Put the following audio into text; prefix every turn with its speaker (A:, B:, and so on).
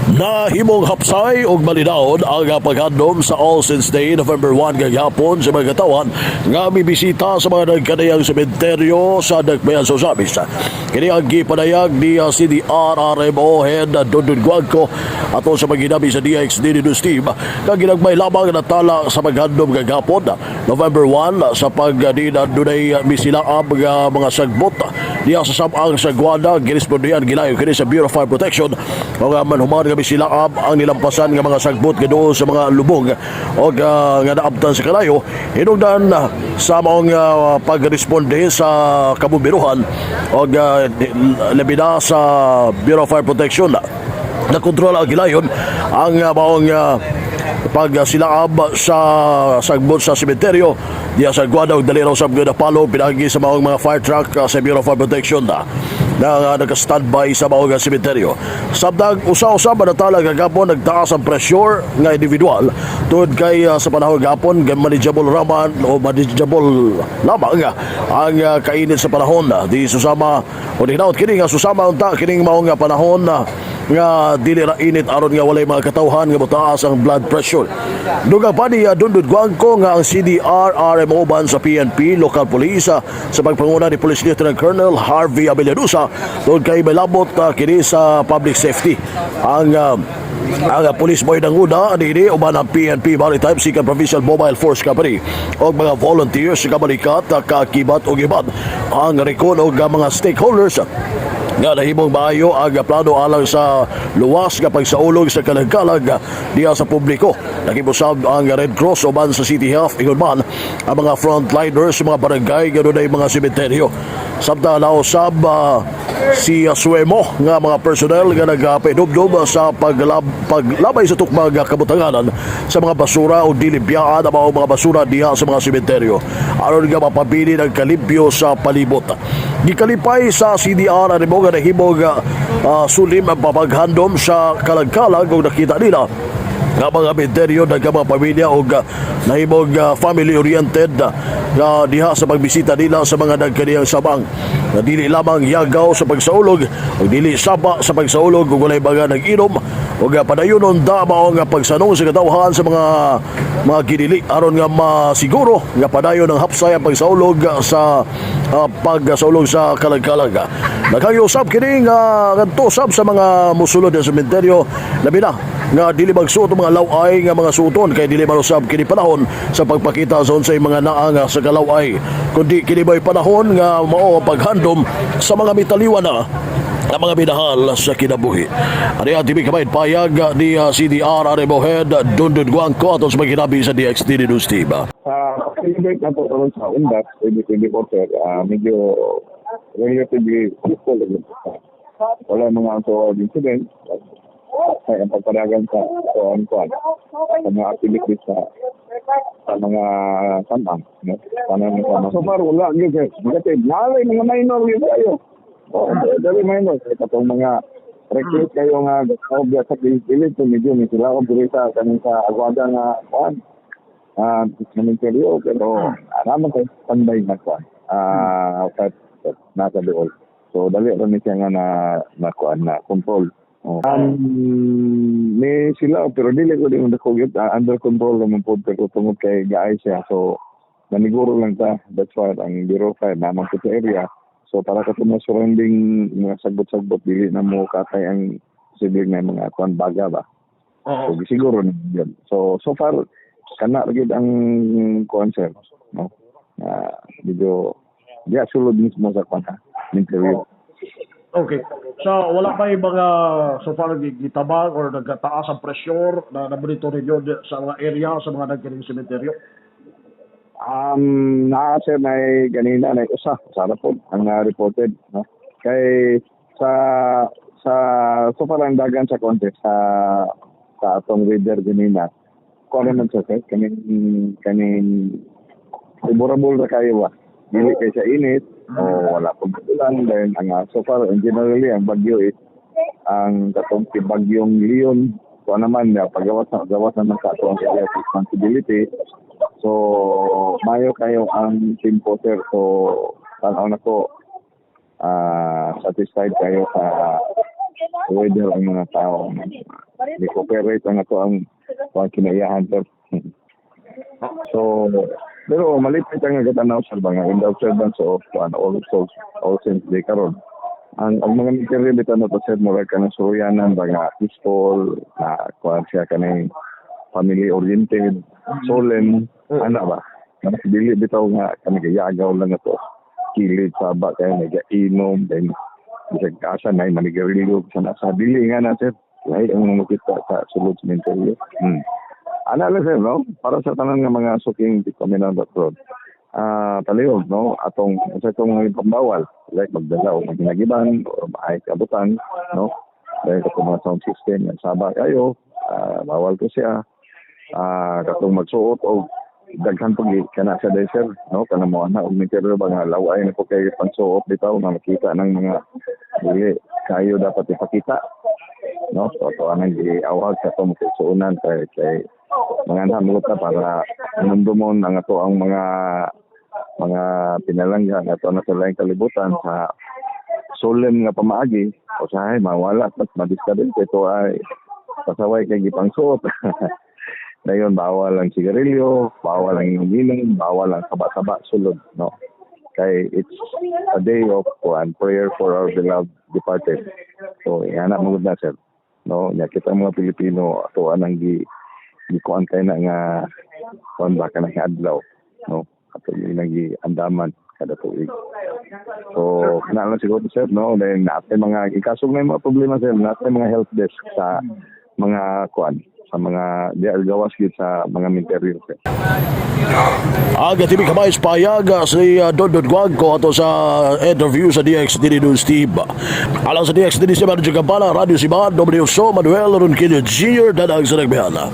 A: Nahimong hapsay og malinaod ang paghandom sa All Saints Day November 1 gagapon sa mga katawan nga mibisita sa mga nagkanayang sementeryo sa Dagmayan sa Usabis. Kini ang gipanayag ni CDR-RMO Head Dondon Guangco ato sa paginabi sa DXD News Team nga ginagmay lamang na tala sa paghandom gagapon November 1 sa pagdina dunay misilaab nga mga sagbot diya sa samang sagwana girespondihan gilayo kini sa Bureau of Fire Protection o nga manhuman nga misilaab ang nilampasan nga mga sagbot nga doon sa mga lubog o nga naabtan sa kalayo hinungdan sa maong pagresponde sa kabumbiruhan o labi na sa Bureau of Fire Protection na kontrol ang gilayon ang maong pagsilaab sa sagbot sa sementeryo diya sa Guada ug dali raw sa mga palo pinagi sa mga fire truck sa Bureau of Fire Protection na naka-standby sa mga sementeryo. Sabdag usa-usa manatala gagapon nagtaas ang pressure nga individual tungod kay sa panahon gapon manageable raman o manageable lamang ang kainit sa panahon di susama o dinaot kini nga susama unta kining mao nga panahon nga dili ra init aron nga walay mga katawhan nga motaas ang blood pressure. Dugang pa ni Dondon Guangco nga ang CDR-RMO ban sa PNP local police sa pagpanguna ni Police Lieutenant Colonel Harvey Abelianusa tungod kay malabot kini sa public safety. Ang Police Boy ng una anini uban ang PNP Maritime Second Provincial Mobile Force Company o mga volunteers sa kabalikat kakibat o gibad ang rekon o mga stakeholders nga nahimong maayo ang plano alang sa luwas nga pagsaulog sa kalagkalag diya sa publiko. Nakibusab ang Red Cross uban sa City Health ingon man ang mga frontliners sa mga barangay ganoon ay mga sementeryo. Sabta nausab si Suemo nga mga personnel nga nagapidubdob sa paglabay sa tukmang kabutanganan sa mga basura o dilibiyaan ang mga basura diya sa mga sementeryo aron nga mapabili ng kalimpyo sa palibot. Gikalipay sa CDR ang mga nahimog sulim ang papaghandom sa kalagkalag kung nakita nila nga mga sementeryo ng mga pamilya o nahimog family-oriented na diha sa pagbisita nila sa mga nagkaniyang sabang na dili lamang yagaw sa pagsaulog o dili saba sa pagsaulog kung walay mga nag-inom o padayonon dama o pagsanong sa katawhan sa mga ginili aron nga masiguro nga padayon ng hapsay ang pagsaulog sa pagsaulog sa kalagkalag. Nagkayusap kini nga ngadtosab sa mga musulod ng sementeryo labi na nga dili magsuot ang mga laway nga mga suoton kay dili marusab kini panahon sa pagpakita sa unsay mga naanga sa kalaway kundi kini bay panahon nga mao paghandom sa mga mitaliwan na ang mga binahal sa kinabuhi. Ano yan, tibig kabayin payag ni CDR-RMO Head Dondon Guangco atong sa magkinabi sa DXD News Team.
B: Celebrate na po karon sa UNDAS 2024 sir, medyo relatively peaceful wala mga untoward incident ay ang pagpadagan sa mga activities sa mga samang so far wala yun sir negative nalay mga minor yun kayo very minor katong mga recruit kayo nga obya sa pilit medyo may sila operita kanin sa agwada nga sementeryo pero naman kayo panday na nasa dool so dali rin siya nga na control. May sila pero dili ko din under control naman po pero tungod kay gaay siya so naniguro lang ta that's why ang Bureau of Fire naman sa area so para ka sa surrounding mga sagbot-sagbot dili na mo katay ang sibling na mga baga ba so siguro yun so far kana gid ang concert no video dia sulod mismo sa kanta interview.
C: Okay. So, wala pa yung mga so far gitabang or nagkataas ang pressure na monitor ninyo sa mga area, sa mga nagkiring sementeryo?
B: Sir, may ganina na usa po ang reported. No? Kay sa so far ang dagan sa contest sa atong reader ganina. Kung naman sa kanin favorable na kayo ba? Dili kay sa init o wala pong ulan dahil so far in generally ang bagyo is ang katong bagyong Leon so naman paggawas na ng katong responsibility so mayo kayo ang team po sir so tanaw na ko satisfied kayo sa weather ang mga tao i-cooperate ang ato ang kinaiyahan sir. So, pero malipit ang nagkatanaw sir ba nga in the observance of all since day karon. Ang mga military bitaw na to sir mura ka ng suruyanan ba nga peaceful na kuan siya kanay family oriented, solemn, ana ba? Mas dili bitaw nga kami gayagaw lang ato. Kilit saba kay nag-inom then bisag kasa na manigarilyo sa nasa dili nga na sir. Ay ang makita sa sulod sa military. Ana lang sir, no? Para sa tanan nga mga suking kami na road. Talihog, no? Atong sa itong pambawal, like magdala o maginagiban o maay kabutan, no? Dahil katong mga sound system, yung saba kayo, bawal ko siya. Katong magsuot o daghan pag kana sa sir, no? Kana mo na og mitero ba nga laway na po kay pansuot bitaw na makita ng mga dili kayo dapat ipakita. No? So anang giawhag sa itong suunan kay mga nahamot na para nandumon ang ato ang mga pinalangga ato na sa laing kalibutan sa solemn nga pamaagi o sa ay mawala at madiskadent ito ay pasaway kay gipang suot. Dayon bawal ang sigarilyo, bawal ang inom, bawal ang saba-saba sulod, no? Kay it's a day of prayer for our beloved departed. So yana mo na sir. No, nya kita mga Pilipino ato anang gikuan kay na nga kon ba ka na adlaw, no? Ato yung andaman kada tuig. So, lang siguro sir, no? Then, natin mga, ikasog na yung mga problema sir, natin mga help desk sa mga kuan, sa mga gawas yun sa mga military sir.
A: Aga TV kamay payag si Don Guag ko ato sa interview sa DXTD News Team. Alang sa DXTD si Manager Kampala, Radio Sibahan, Dominio So, Manuel Ronquillo Jr. Danang sa nagbihala.